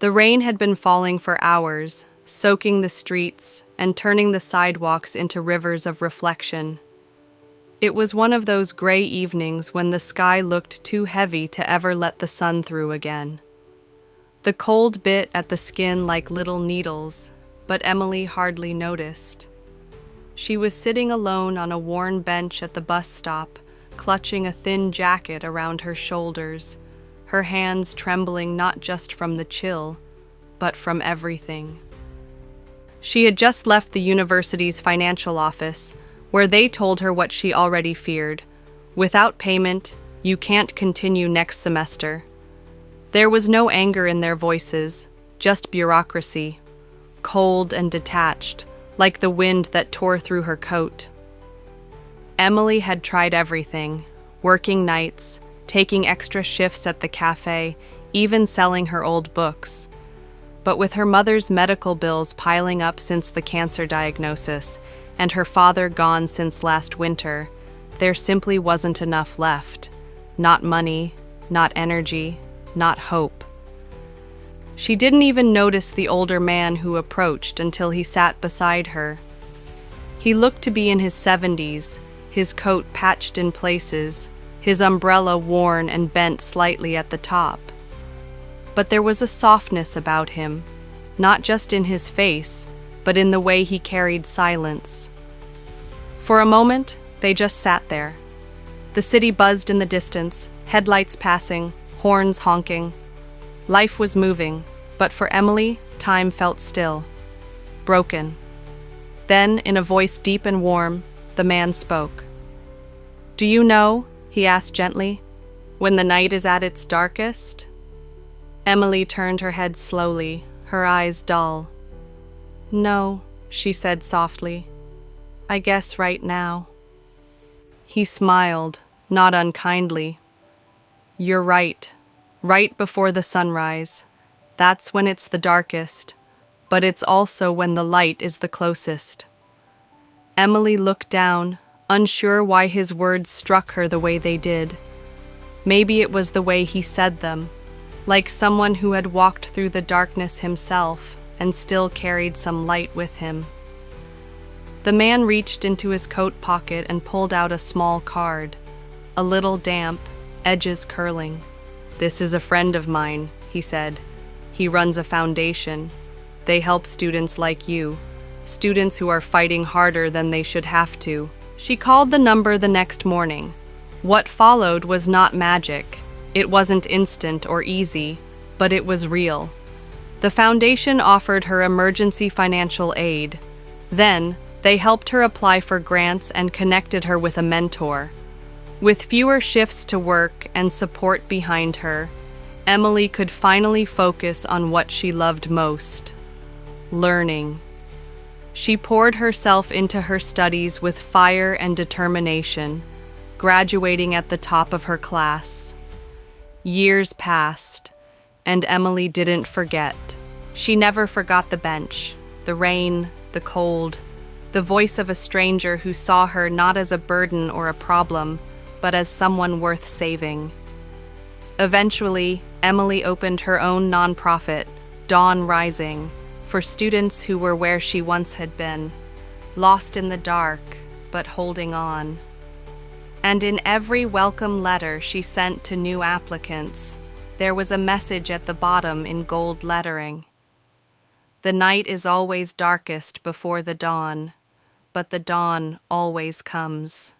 The rain had been falling for hours, soaking the streets and turning the sidewalks into rivers of reflection. It was one of those gray evenings when the sky looked too heavy to ever let the sun through again. The cold bit at the skin like little needles, but Emily hardly noticed. She was sitting alone on a worn bench at the bus stop, clutching a thin jacket around her shoulders, her hands trembling not just from the chill, but from everything. She had just left the university's financial office, where they told her what she already feared. Without payment, you can't continue next semester. There was no anger in their voices, just bureaucracy, cold and detached, like the wind that tore through her coat. Emily had tried everything, working nights, taking extra shifts at the cafe, even selling her old books. But with her mother's medical bills piling up since the cancer diagnosis, and her father gone since last winter, there simply wasn't enough left. Not money, not energy, not hope. She didn't even notice the older man who approached until he sat beside her. He looked to be in his 70s, his coat patched in places, his umbrella worn and bent slightly at the top. But there was a softness about him, not just in his face, but in the way he carried silence. For a moment, they just sat there. The city buzzed in the distance, headlights passing, horns honking. Life was moving, but for Emily, time felt still, broken. Then, in a voice deep and warm, the man spoke. "Do you know," he asked gently, "when the night is at its darkest?" Emily turned her head slowly, her eyes dull. "No," she said softly. "I guess right now." He smiled, not unkindly. "You're right. Right before the sunrise. That's when it's the darkest, but it's also when the light is the closest." Emily looked down, unsure why his words struck her the way they did. Maybe it was the way he said them, like someone who had walked through the darkness himself and still carried some light with him. The man reached into his coat pocket and pulled out a small card, a little damp, edges curling. "This is a friend of mine," he said. "He runs a foundation. They help students like you, students who are fighting harder than they should have to." She called the number the next morning. What followed was not magic. It wasn't instant or easy, but it was real. The foundation offered her emergency financial aid. Then, they helped her apply for grants and connected her with a mentor. With fewer shifts to work and support behind her, Emily could finally focus on what she loved most: learning. She poured herself into her studies with fire and determination, graduating at the top of her class. Years passed, and Emily didn't forget. She never forgot the bench, the rain, the cold, the voice of a stranger who saw her not as a burden or a problem, but as someone worth saving. Eventually, Emily opened her own nonprofit, Dawn Rising, for students who were where she once had been, lost in the dark, but holding on. And in every welcome letter she sent to new applicants, there was a message at the bottom in gold lettering. "The night is always darkest before the dawn, but the dawn always comes."